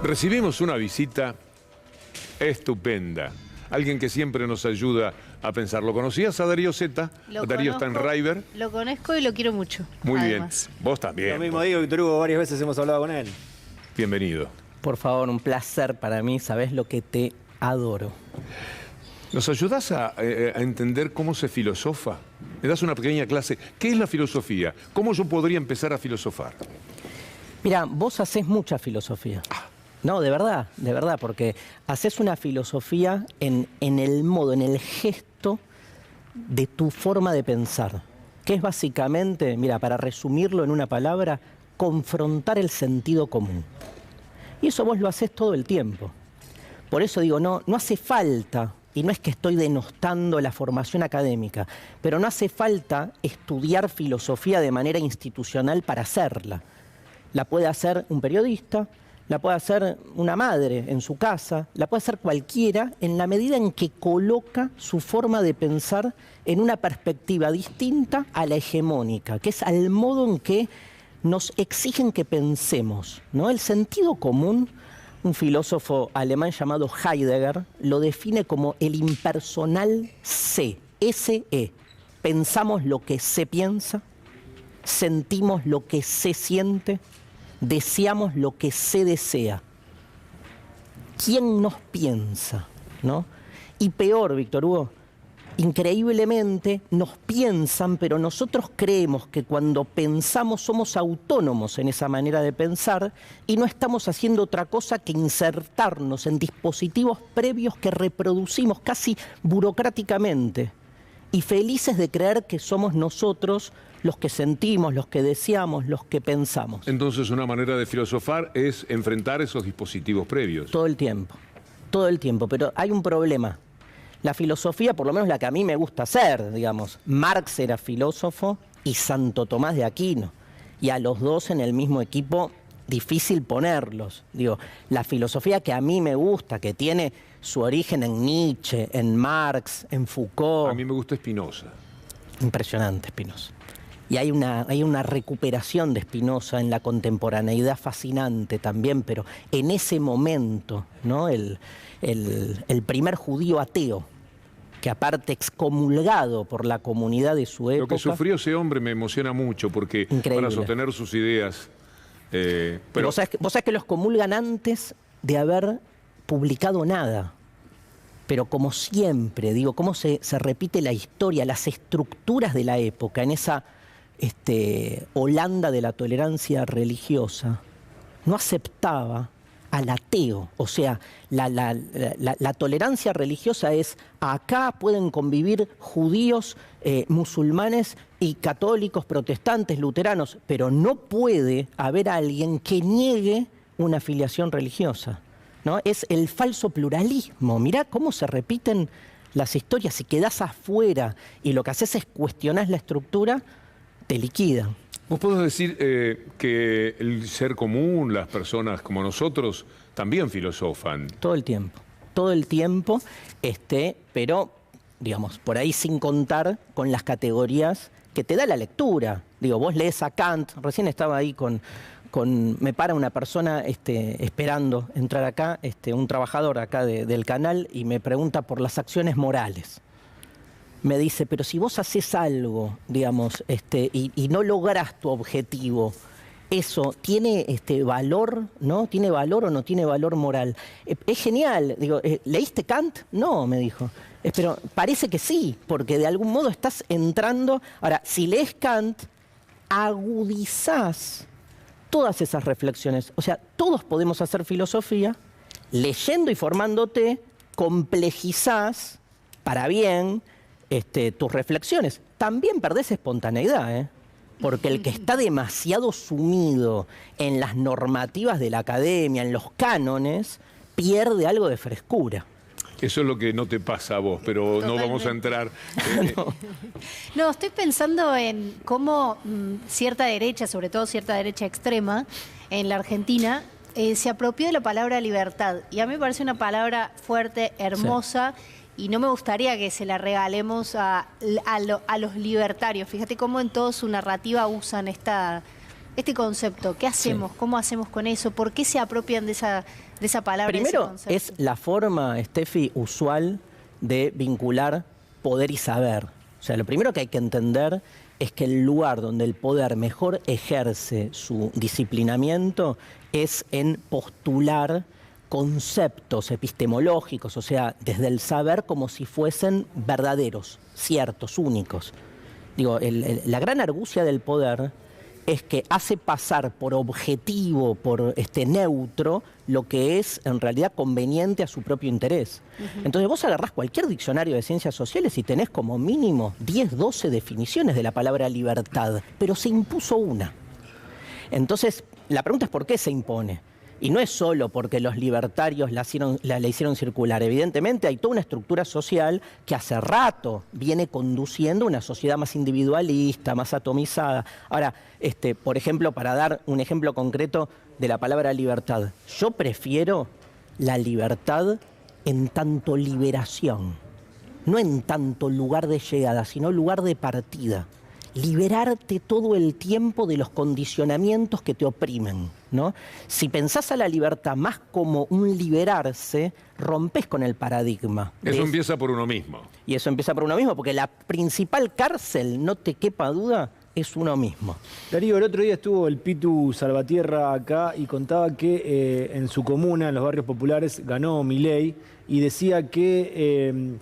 Recibimos una visita estupenda. Alguien que siempre nos ayuda a pensar. ¿Lo conocías a Darío Zeta? Darío está en River. Lo conozco y lo quiero mucho. Muy además. bien. Vos también. Lo mismo digo, Víctor Hugo, varias veces hemos hablado con él. Bienvenido. Por favor, un placer para mí. Sabés lo que te adoro. ¿Nos ayudás a entender cómo se filosofa? ¿Me das una pequeña clase? ¿Qué es la filosofía? ¿Cómo yo podría empezar a filosofar? Mira, vos hacés mucha filosofía. No, de verdad, porque hacés una filosofía en el modo, en el gesto de tu forma de pensar, que es básicamente, mira, para resumirlo en una palabra, confrontar el sentido común. Y eso vos lo hacés todo el tiempo. Por eso digo, no hace falta, y no es que estoy denostando la formación académica, pero no hace falta estudiar filosofía de manera institucional para hacerla. La puede hacer un periodista, la puede hacer una madre en su casa, la puede hacer cualquiera en la medida en que coloca su forma de pensar en una perspectiva distinta a la hegemónica, que es al modo en que nos exigen que pensemos, ¿no? El sentido común, un filósofo alemán llamado Heidegger lo define como el impersonal se, S-E. Pensamos lo que se piensa, sentimos lo que se siente, deseamos lo que se desea. ¿Quién nos piensa? ¿No? Y peor, Víctor Hugo, increíblemente nos piensan, pero nosotros creemos que cuando pensamos somos autónomos en esa manera de pensar y no estamos haciendo otra cosa que insertarnos en dispositivos previos que reproducimos casi burocráticamente y felices de creer que somos nosotros los que sentimos, los que deseamos, los que pensamos. Entonces, una manera de filosofar es enfrentar esos dispositivos previos. Todo el tiempo, pero hay un problema. La filosofía, por lo menos la que a mí me gusta hacer, digamos, Marx era filósofo y Santo Tomás de Aquino, y a los dos en el mismo equipo, difícil ponerlos. Digo, la filosofía que a mí me gusta, que tiene su origen en Nietzsche, en Marx, en Foucault. A mí me gusta Spinoza. Impresionante Spinoza. Y hay una recuperación de Spinoza en la contemporaneidad fascinante también, pero en ese momento, ¿no? El primer judío ateo, que aparte excomulgado por la comunidad de su época. Lo que sufrió ese hombre me emociona mucho porque increíble. Para sostener sus ideas. Pero vos sabés que los comulgan antes de haber publicado nada. Pero como siempre, digo, cómo se repite la historia, las estructuras de la época, en esa Holanda de la tolerancia religiosa, no aceptaba al ateo. O sea, la tolerancia religiosa es, acá pueden convivir judíos, musulmanes y católicos, protestantes, luteranos, pero no puede haber alguien que niegue una afiliación religiosa, ¿no? Es el falso pluralismo. Mirá cómo se repiten las historias. Si quedás afuera y lo que haces es cuestionar la estructura, te liquidan. ¿Vos podés decir que el ser común, las personas como nosotros, también filosofan? Todo el tiempo, pero, digamos, por ahí sin contar con las categorías que te da la lectura. Digo, vos lees a Kant, recién estaba ahí me para una persona esperando entrar acá, un trabajador acá del canal, y me pregunta por las acciones morales. Me dice, pero si vos haces algo, digamos, y no lográs tu objetivo, ¿eso tiene valor, no? ¿Tiene valor o no tiene valor moral? Es genial. Digo, ¿leíste Kant? No, me dijo. Pero parece que sí, porque de algún modo estás entrando. Ahora, si lees Kant, agudizás todas esas reflexiones. O sea, todos podemos hacer filosofía, leyendo y formándote, complejizás para bien tus reflexiones. También perdés espontaneidad, porque el que está demasiado sumido en las normativas de la academia, en los cánones, pierde algo de frescura. Eso es lo que no te pasa a vos, pero Totalmente. No vamos a entrar. No, estoy pensando en cómo cierta derecha, sobre todo cierta derecha extrema, en la Argentina, se apropió de la palabra libertad. Y a mí me parece una palabra fuerte, hermosa, sí. Y no me gustaría que se la regalemos a los libertarios. Fíjate cómo en toda su narrativa usan esta este concepto. ¿Qué hacemos? Sí. ¿Cómo hacemos con eso? ¿Por qué se apropian de esa palabra? Primero, es la forma, Steffi, usual de vincular poder y saber. O sea, lo primero que hay que entender es que el lugar donde el poder mejor ejerce su disciplinamiento es en postular conceptos epistemológicos, o sea, desde el saber como si fuesen verdaderos, ciertos, únicos. Digo, la gran argucia del poder es que hace pasar por objetivo, por neutro, lo que es en realidad conveniente a su propio interés. Entonces vos agarrás cualquier diccionario de ciencias sociales y tenés como mínimo 10, 12 definiciones de la palabra libertad, pero se impuso una. Entonces, la pregunta es ¿por qué se impone? Y no es solo porque los libertarios la hicieron circular. Evidentemente hay toda una estructura social que hace rato viene conduciendo una sociedad más individualista, más atomizada. Ahora, por ejemplo, para dar un ejemplo concreto de la palabra libertad, yo prefiero la libertad en tanto liberación, no en tanto lugar de llegada, sino lugar de partida. Liberarte todo el tiempo de los condicionamientos que te oprimen, ¿no? Si pensás a la libertad más como un liberarse, rompes con el paradigma. Eso empieza por uno mismo. Y eso empieza por uno mismo, porque la principal cárcel, no te quepa duda, es uno mismo. Darío, el otro día estuvo el Pitu Salvatierra acá y contaba que en su comuna, en los barrios populares, ganó Milei y decía que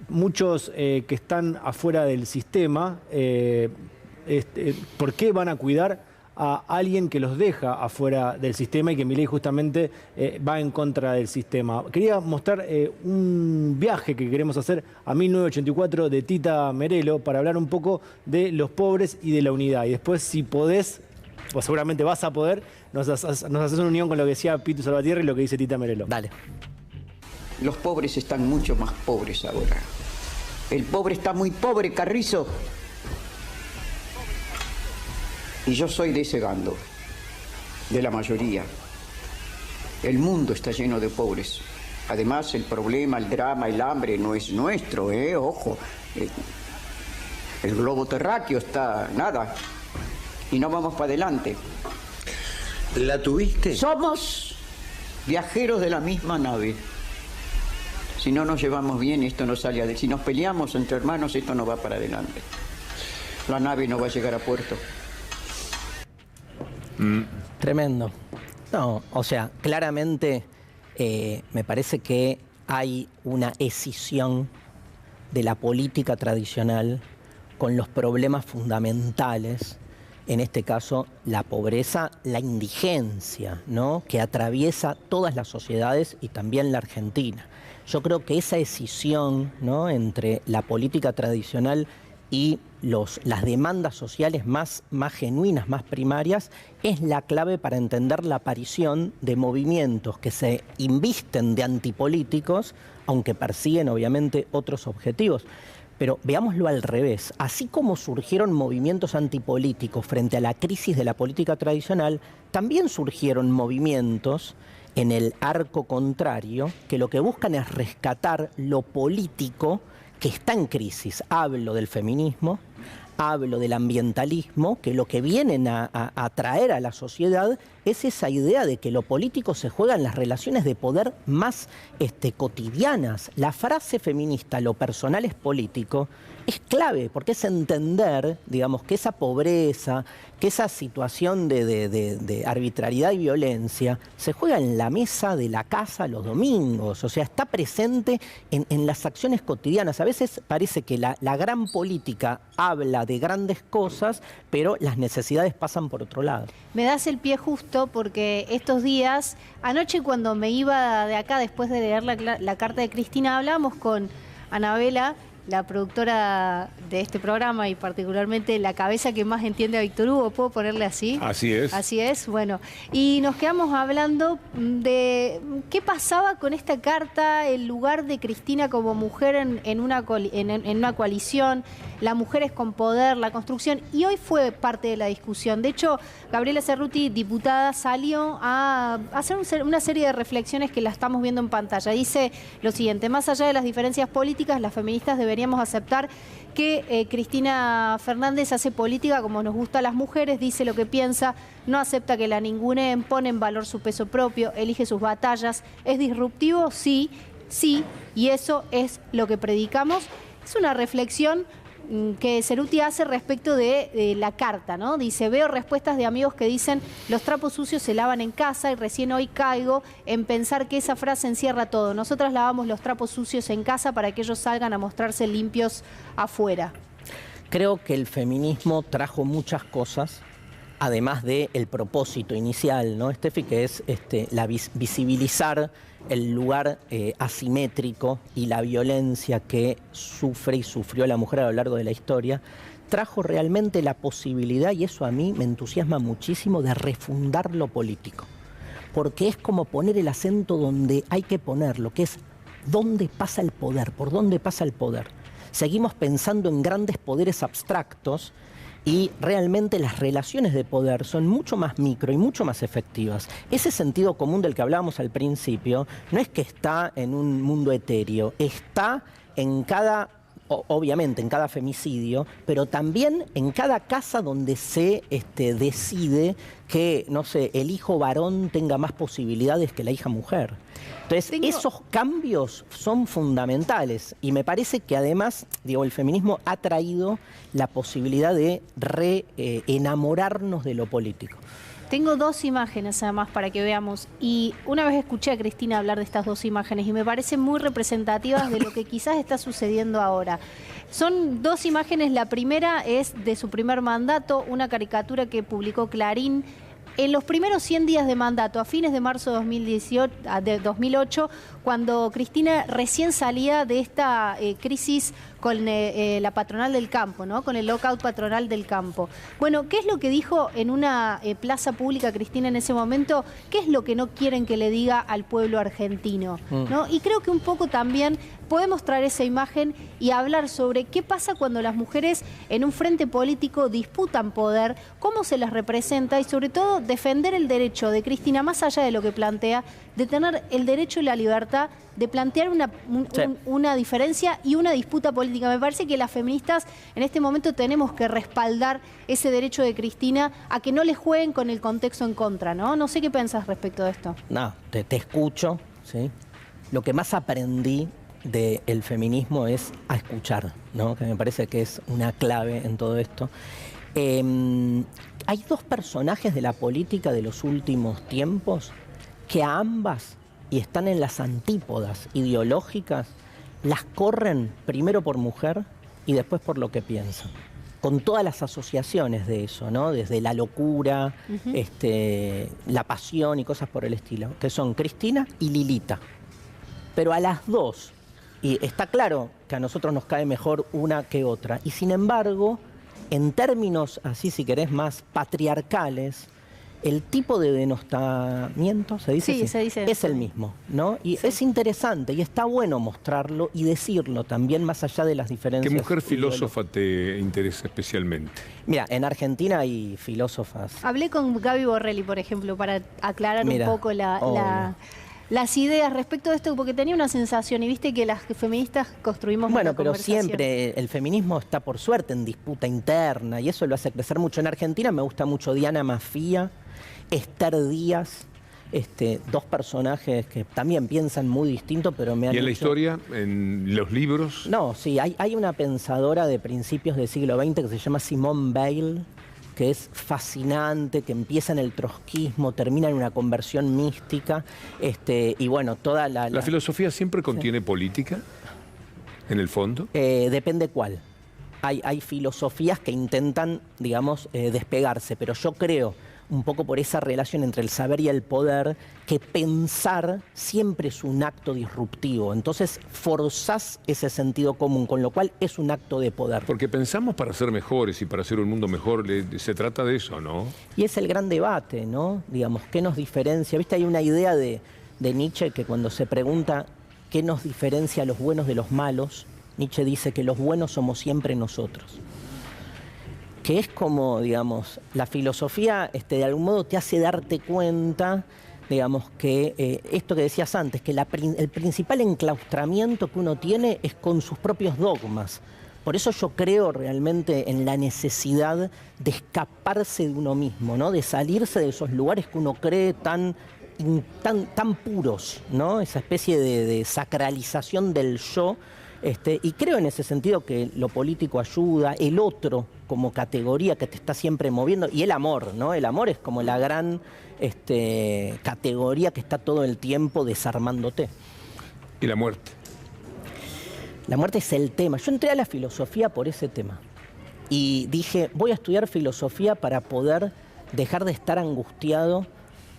muchos que están afuera del sistema, ¿por qué van a cuidar a alguien que los deja afuera del sistema y que Milei justamente va en contra del sistema? Quería mostrar un viaje que queremos hacer a 1984 de Tita Merelo para hablar un poco de los pobres y de la unidad. Y después, si podés, pues seguramente vas a poder, nos haces una unión con lo que decía Pitu Salvatierra y lo que dice Tita Merelo. Dale. Los pobres están mucho más pobres ahora. El pobre está muy pobre, Carrizo. Y yo soy de ese bando, de la mayoría. El mundo está lleno de pobres. Además, el problema, el drama, el hambre no es nuestro, ojo. El globo terráqueo está nada. Y no vamos para adelante. ¿La tuviste? Somos viajeros de la misma nave. Si no nos llevamos bien, esto no sale adelante. Si nos peleamos entre hermanos, esto no va para adelante. La nave no va a llegar a puerto. Tremendo. No, o sea, claramente me parece que hay una escisión de la política tradicional con los problemas fundamentales, en este caso la pobreza, la indigencia, ¿no?, que atraviesa todas las sociedades y también la Argentina. Yo creo que esa escisión, ¿no?, entre la política tradicional y las demandas sociales más genuinas, más primarias, es la clave para entender la aparición de movimientos que se invisten de antipolíticos, aunque persiguen obviamente otros objetivos. Pero veámoslo al revés. Así como surgieron movimientos antipolíticos frente a la crisis de la política tradicional, también surgieron movimientos en el arco contrario que lo que buscan es rescatar lo político que está en crisis. Hablo del feminismo, hablo del ambientalismo, que lo que vienen a traer a la sociedad es esa idea de que lo político se juega en las relaciones de poder más cotidianas. La frase feminista, lo personal es político, es clave, porque es entender, digamos, que esa pobreza, que esa situación de arbitrariedad y violencia se juega en la mesa de la casa los domingos, o sea, está presente en las acciones cotidianas. A veces parece que la gran política habla de grandes cosas, pero las necesidades pasan por otro lado. Me das el pie justo porque estos días, anoche cuando me iba de acá después de leer la carta de Cristina, hablábamos con Anabela, la productora de este programa y particularmente la cabeza que más entiende a Víctor Hugo, ¿puedo ponerle así? Así es. Así es, bueno. Y nos quedamos hablando de qué pasaba con esta carta, el lugar de Cristina como mujer en una coalición, las mujeres con poder, la construcción, y hoy fue parte de la discusión. De hecho, Gabriela Cerruti, diputada, salió a hacer una serie de reflexiones que la estamos viendo en pantalla. Dice lo siguiente: más allá de las diferencias políticas, las feministas deben deberíamos aceptar que Cristina Fernández hace política como nos gusta a las mujeres, dice lo que piensa, no acepta que la ninguneen, pone en valor su peso propio, elige sus batallas. ¿Es disruptivo? Sí, sí, y eso es lo que predicamos. Es una reflexión que Cerruti hace respecto de la carta, ¿no? Dice, veo respuestas de amigos que dicen, los trapos sucios se lavan en casa, y recién hoy caigo en pensar que esa frase encierra todo. Nosotras lavamos los trapos sucios en casa para que ellos salgan a mostrarse limpios afuera. Creo que el feminismo trajo muchas cosas, además del propósito inicial, ¿no, Steffi? Que es visibilizar el lugar asimétrico y la violencia que sufre y sufrió la mujer a lo largo de la historia. Trajo realmente la posibilidad, y eso a mí me entusiasma muchísimo, de refundar lo político. Porque es como poner el acento donde hay que ponerlo, que es dónde pasa el poder, por dónde pasa el poder. Seguimos pensando en grandes poderes abstractos, y realmente las relaciones de poder son mucho más micro y mucho más efectivas. Ese sentido común del que hablábamos al principio no es que está en un mundo etéreo, está en cada, obviamente en cada femicidio, pero también en cada casa donde se decide que, no sé, el hijo varón tenga más posibilidades que la hija mujer. Entonces, esos cambios son fundamentales, y me parece que además, digo, el feminismo ha traído la posibilidad de enamorarnos de lo político. Tengo dos imágenes además para que veamos, y una vez escuché a Cristina hablar de estas dos imágenes y me parecen muy representativas de lo que quizás está sucediendo ahora. Son dos imágenes, la primera es de su primer mandato, una caricatura que publicó Clarín. En los primeros 100 días de mandato, a fines de marzo de 2008, cuando Cristina recién salía de esta crisis con la patronal del campo, ¿no? Con el lockout patronal del campo. Bueno, ¿qué es lo que dijo en una plaza pública Cristina en ese momento? ¿Qué es lo que no quieren que le diga al pueblo argentino, ¿no? Y creo que un poco también podemos traer esa imagen y hablar sobre qué pasa cuando las mujeres en un frente político disputan poder, cómo se las representa, y sobre todo defender el derecho de Cristina, más allá de lo que plantea, de tener el derecho y la libertad de plantear una diferencia y una disputa política. Me parece que las feministas en este momento tenemos que respaldar ese derecho de Cristina a que no le jueguen con el contexto en contra, ¿no? No sé qué pensás respecto de esto. No, te escucho, ¿sí? Lo que más aprendí del feminismo es a escuchar, ¿no? Que me parece que es una clave en todo esto. Hay dos personajes de la política de los últimos tiempos que a ambas, y están en las antípodas ideológicas, las corren primero por mujer y después por lo que piensan. Con todas las asociaciones de eso, ¿no? Desde la locura, la pasión y cosas por el estilo, que son Cristina y Lilita. Pero a las dos, y está claro que a nosotros nos cae mejor una que otra, y sin embargo, en términos así, si querés, más patriarcales, el tipo de denostamiento, ¿se dice? Sí, se dice. Es el mismo, ¿no? Y sí, es interesante y está bueno mostrarlo y decirlo también, más allá de las diferencias. ¿Qué mujer filósofa te interesa especialmente? Mira, en Argentina hay filósofas. Hablé con Gaby Borrelli, por ejemplo, para aclarar un poco las ideas respecto de esto, porque tenía una sensación, y viste que las feministas construimos bueno, pero siempre el feminismo está por suerte en disputa interna, y eso lo hace crecer mucho. En Argentina me gusta mucho Diana Mafía, Esther Díaz, dos personajes que también piensan muy distinto, pero me han ¿Y en la hecho... historia, en los libros? No, sí, hay una pensadora de principios del siglo XX que se llama Simone Weil, que es fascinante, que empieza en el trotskismo, termina en una conversión mística, y bueno, toda la... ¿La filosofía siempre contiene política, en el fondo? Depende cuál. Hay filosofías que intentan, digamos, despegarse, pero yo creo, un poco por esa relación entre el saber y el poder, que pensar siempre es un acto disruptivo. Entonces forzás ese sentido común, con lo cual es un acto de poder. Porque pensamos para ser mejores y para hacer un mundo mejor, se trata de eso, ¿no? Y es el gran debate, ¿no? Digamos, ¿qué nos diferencia? ¿Viste? Hay una idea de Nietzsche que cuando se pregunta qué nos diferencia a los buenos de los malos, Nietzsche dice que los buenos somos siempre nosotros. Que es como, digamos, la filosofía de algún modo te hace darte cuenta digamos, que esto que decías antes, que el principal enclaustramiento que uno tiene es con sus propios dogmas. Por eso yo creo realmente en la necesidad de escaparse de uno mismo, ¿no? De salirse de esos lugares que uno cree tan puros, ¿no? Esa especie de sacralización del yo. Y creo en ese sentido que lo político ayuda, el otro como categoría que te está siempre moviendo, y el amor, ¿no? El amor es como la gran categoría que está todo el tiempo desarmándote. ¿Y la muerte? La muerte es el tema. Yo entré a la filosofía por ese tema. Y dije, voy a estudiar filosofía para poder dejar de estar angustiado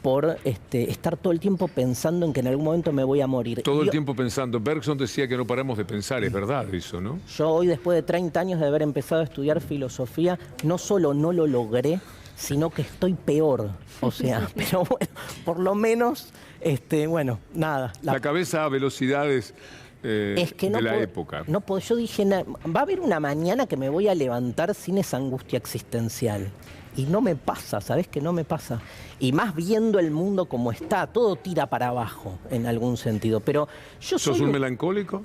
por estar todo el tiempo pensando en que en algún momento me voy a morir. Todo el tiempo pensando. Bergson decía que no paramos de pensar, es verdad eso, ¿no? Yo hoy, después de 30 años de haber empezado a estudiar filosofía, no solo no lo logré, sino que estoy peor. O sea, pero bueno, por lo menos, bueno, nada. La cabeza a velocidades es que de la época. No puedo, yo dije, va a haber una mañana que me voy a levantar sin esa angustia existencial. Y no me pasa, ¿sabés que no me pasa? Y más viendo el mundo como está, todo tira para abajo en algún sentido. Pero yo soy... ¿Sos un melancólico?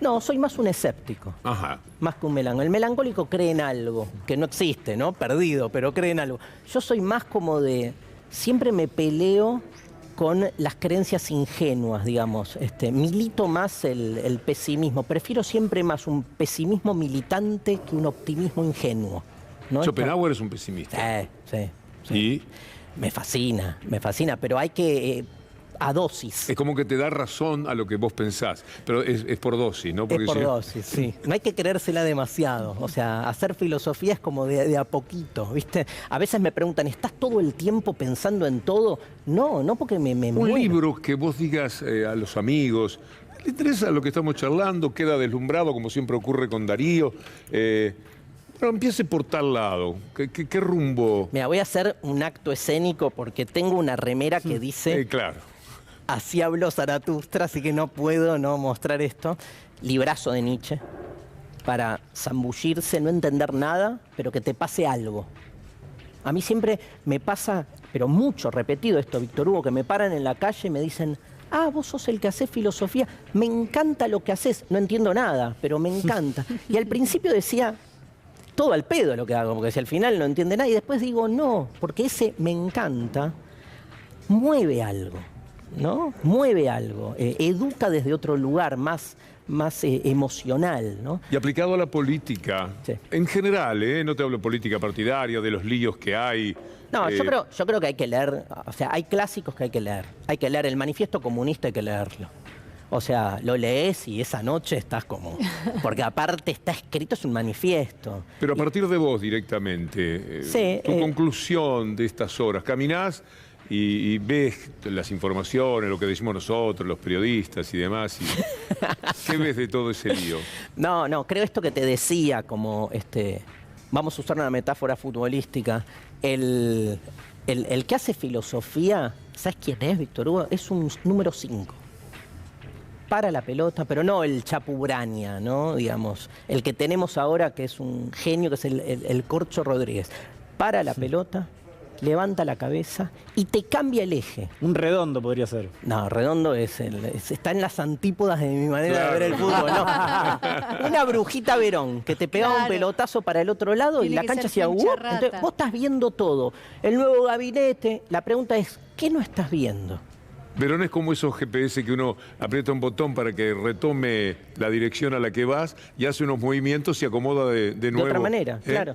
No, soy más un escéptico. Ajá. Más que un melancólico. El melancólico cree en algo, que no existe, ¿no? Perdido, pero cree en algo. Yo soy más como de... Siempre me peleo con las creencias ingenuas, digamos. Milito más el pesimismo. Prefiero siempre más un pesimismo militante que un optimismo ingenuo, ¿no? Schopenhauer es un pesimista. Sí. ¿Y? Me fascina, pero hay que... a dosis. Es como que te da razón a lo que vos pensás, pero es por dosis, ¿no? Porque es por dosis, sí. No hay que creérsela demasiado. O sea, hacer filosofía es como de a poquito, ¿viste? A veces me preguntan, ¿estás todo el tiempo pensando en todo? No porque me Un muero. libro que vos digas a los amigos, ¿le interesa lo que estamos charlando? Queda deslumbrado, como siempre ocurre con Darío. Pero empiece por tal lado. ¿Qué rumbo? Mira, voy a hacer un acto escénico porque tengo una remera que dice... Claro. Así habló Zaratustra, así que no puedo no mostrar esto. Librazo de Nietzsche, para zambullirse, no entender nada, pero que te pase algo. A mí siempre me pasa, pero mucho repetido esto, Víctor Hugo, que me paran en la calle y me dicen, vos sos el que haces filosofía, me encanta lo que haces, no entiendo nada, pero me encanta. Y al principio decía, todo al pedo lo que hago, porque si al final no entiende nada, y después digo, no, porque ese me encanta mueve algo. ¿No? Mueve algo, educa desde otro lugar, más emocional, ¿no? Y aplicado a la política, sí. En general, no te hablo de política partidaria, de los líos que hay. No, yo creo que hay que leer, o sea, hay clásicos que hay que leer. Hay que leer el Manifiesto Comunista, hay que leerlo. O sea, lo lees y esa noche estás como... Porque aparte está escrito, es un manifiesto. Pero a partir de vos directamente, sí, tu conclusión de estas horas, caminás y ves las informaciones, lo que decimos nosotros, los periodistas y demás. Y ¿qué ves de todo ese lío? No, creo esto que te decía, como vamos a usar una metáfora futbolística. El que hace filosofía, ¿sabes quién es, Víctor Hugo? Es un número 5. Para la pelota, pero no el Chapu Braña, ¿no? Digamos, el que tenemos ahora, que es un genio, que es el Corcho Rodríguez. Para la pelota, levanta la cabeza y te cambia el eje. Un Redondo podría ser. No, Redondo está en las antípodas de mi manera de ver el fútbol. No. Una Brujita Verón, que te pegaba un pelotazo para el otro lado. Tiene y la cancha hacía... Entonces, vos estás viendo todo. El nuevo gabinete, la pregunta es, ¿qué no estás viendo? Verón es como esos GPS que uno aprieta un botón para que retome la dirección a la que vas y hace unos movimientos y se acomoda de nuevo. De otra manera, claro.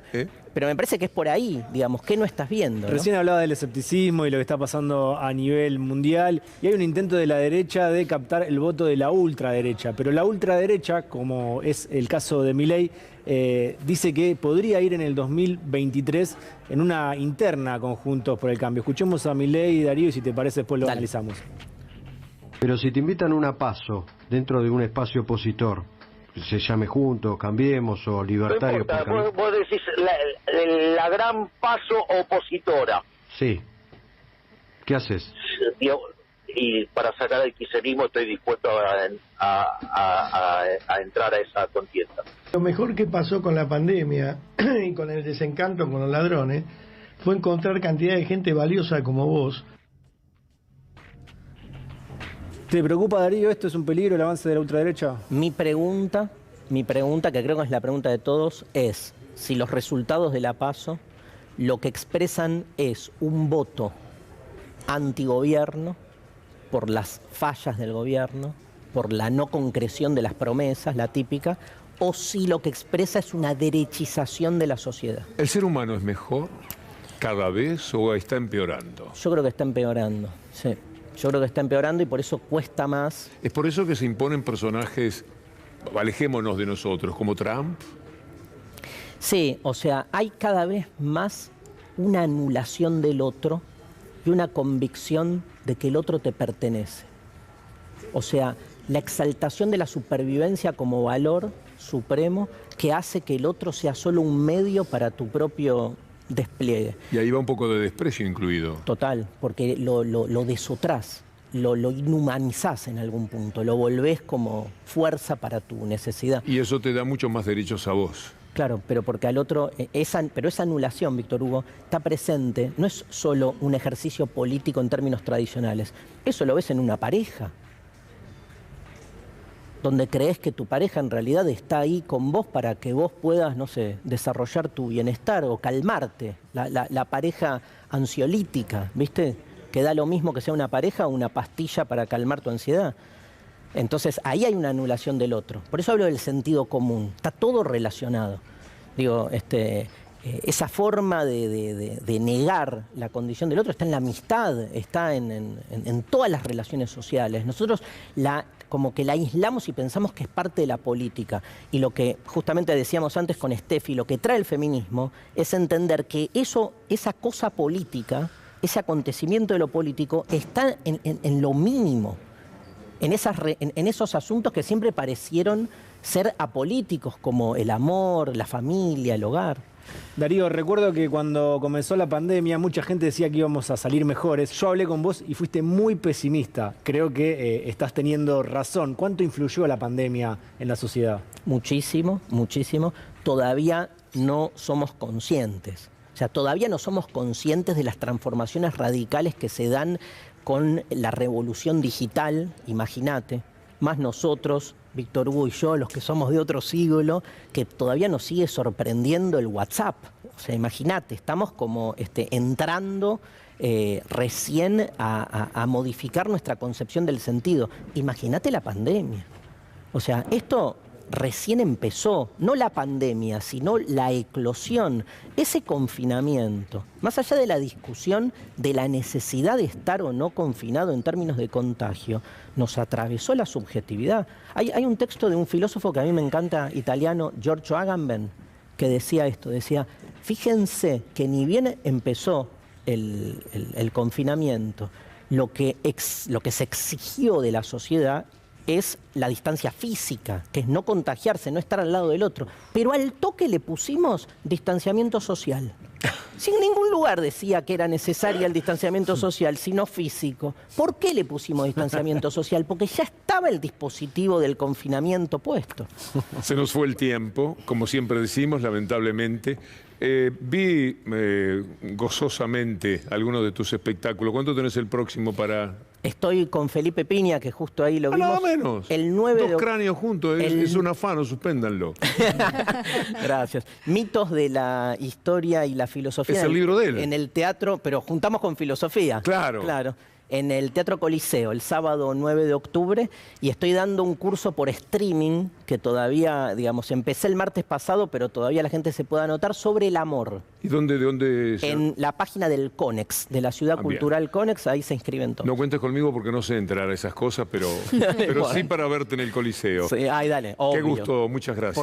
Pero me parece que es por ahí, digamos, ¿qué no estás viendo? Recién hablaba del escepticismo y lo que está pasando a nivel mundial, y hay un intento de la derecha de captar el voto de la ultraderecha, pero la ultraderecha, como es el caso de Milei, dice que podría ir en el 2023 en una interna con Juntos por el Cambio. Escuchemos a Milei y Darío y si te parece después lo analizamos. Pero si te invitan a una PASO dentro de un espacio opositor, se llame Juntos, Cambiemos o Libertario. No importa, vos decís la gran PASO opositora. Sí. ¿Qué haces? Y para sacar el kirchnerismo estoy dispuesto a entrar a esa contienda. Lo mejor que pasó con la pandemia y con el desencanto con los ladrones fue encontrar cantidad de gente valiosa como vos ¿Te preocupa, Darío, esto es un peligro, el avance de la ultraderecha? Mi pregunta, que creo que es la pregunta de todos, es si los resultados de la PASO lo que expresan es un voto antigobierno por las fallas del gobierno, por la no concreción de las promesas, la típica, o si lo que expresa es una derechización de la sociedad. ¿El ser humano es mejor cada vez o está empeorando? Yo creo que está empeorando, sí. Yo creo que está empeorando y por eso cuesta más. ¿Es por eso que se imponen personajes, alejémonos de nosotros, como Trump? Sí, o sea, hay cada vez más una anulación del otro y una convicción de que el otro te pertenece. O sea, la exaltación de la supervivencia como valor supremo que hace que el otro sea solo un medio para tu propio despliegue. Y ahí va un poco de desprecio incluido. Total, porque lo desotrás, lo inhumanizás en algún punto, lo volvés como fuerza para tu necesidad. Y eso te da muchos más derechos a vos. Claro, pero porque al otro, pero esa anulación, Víctor Hugo, está presente, no es solo un ejercicio político en términos tradicionales, eso lo ves en una pareja, donde crees que tu pareja en realidad está ahí con vos para que vos puedas, no sé, desarrollar tu bienestar o calmarte, la pareja ansiolítica, ¿viste? Que da lo mismo que sea una pareja o una pastilla para calmar tu ansiedad. Entonces, ahí hay una anulación del otro. Por eso hablo del sentido común. Está todo relacionado. Digo, esa forma de negar la condición del otro está en la amistad, está en todas las relaciones sociales. Nosotros como que la aislamos y pensamos que es parte de la política. Y lo que justamente decíamos antes con Steffi, lo que trae el feminismo es entender que esa cosa política, ese acontecimiento de lo político, está en lo mínimo. En esos asuntos que siempre parecieron ser apolíticos, como el amor, la familia, el hogar. Darío, recuerdo que cuando comenzó la pandemia mucha gente decía que íbamos a salir mejores. Yo hablé con vos y fuiste muy pesimista. Creo que estás teniendo razón. ¿Cuánto influyó la pandemia en la sociedad? Muchísimo, muchísimo. Todavía no somos conscientes. O sea, todavía no somos conscientes de las transformaciones radicales que se dan con la revolución digital, imagínate, más nosotros, Víctor Hugo y yo, los que somos de otro siglo, que todavía nos sigue sorprendiendo el WhatsApp. O sea, imagínate, estamos como entrando recién a modificar nuestra concepción del sentido. Imagínate la pandemia. O sea, esto recién empezó, no la pandemia, sino la eclosión, ese confinamiento, más allá de la discusión de la necesidad de estar o no confinado en términos de contagio, nos atravesó la subjetividad. Hay un texto de un filósofo que a mí me encanta, italiano, Giorgio Agamben, que decía esto, decía, fíjense que ni bien empezó el confinamiento, lo que se exigió de la sociedad es la distancia física, que es no contagiarse, no estar al lado del otro. Pero al toque le pusimos distanciamiento social. Si en ningún lugar decía que era necesario el distanciamiento social, sino físico. ¿Por qué le pusimos distanciamiento social? Porque ya estaba el dispositivo del confinamiento puesto. Se nos fue el tiempo, como siempre decimos, lamentablemente. Vi gozosamente algunos de tus espectáculos. ¿Cuánto tenés el próximo para...? Estoy con Felipe Piña, que justo ahí lo vimos. Nada menos. El 9 Dos cráneos juntos, es un afano, suspéndanlo. Gracias. Mitos de la historia y la filosofía. Es el libro de él. En el teatro, pero juntamos con filosofía. Claro. Claro. En el Teatro Coliseo, el sábado 9 de octubre, y estoy dando un curso por streaming, que todavía, digamos, empecé el martes pasado, pero todavía la gente se puede anotar, sobre el amor. ¿Y de dónde? En la página del CONEX, de la Ciudad Cultural CONEX, ahí se inscriben todos. No cuentes conmigo porque no sé entrar a esas cosas, pero sí para verte en el Coliseo. Sí, ay, dale, Qué gusto, muchas gracias.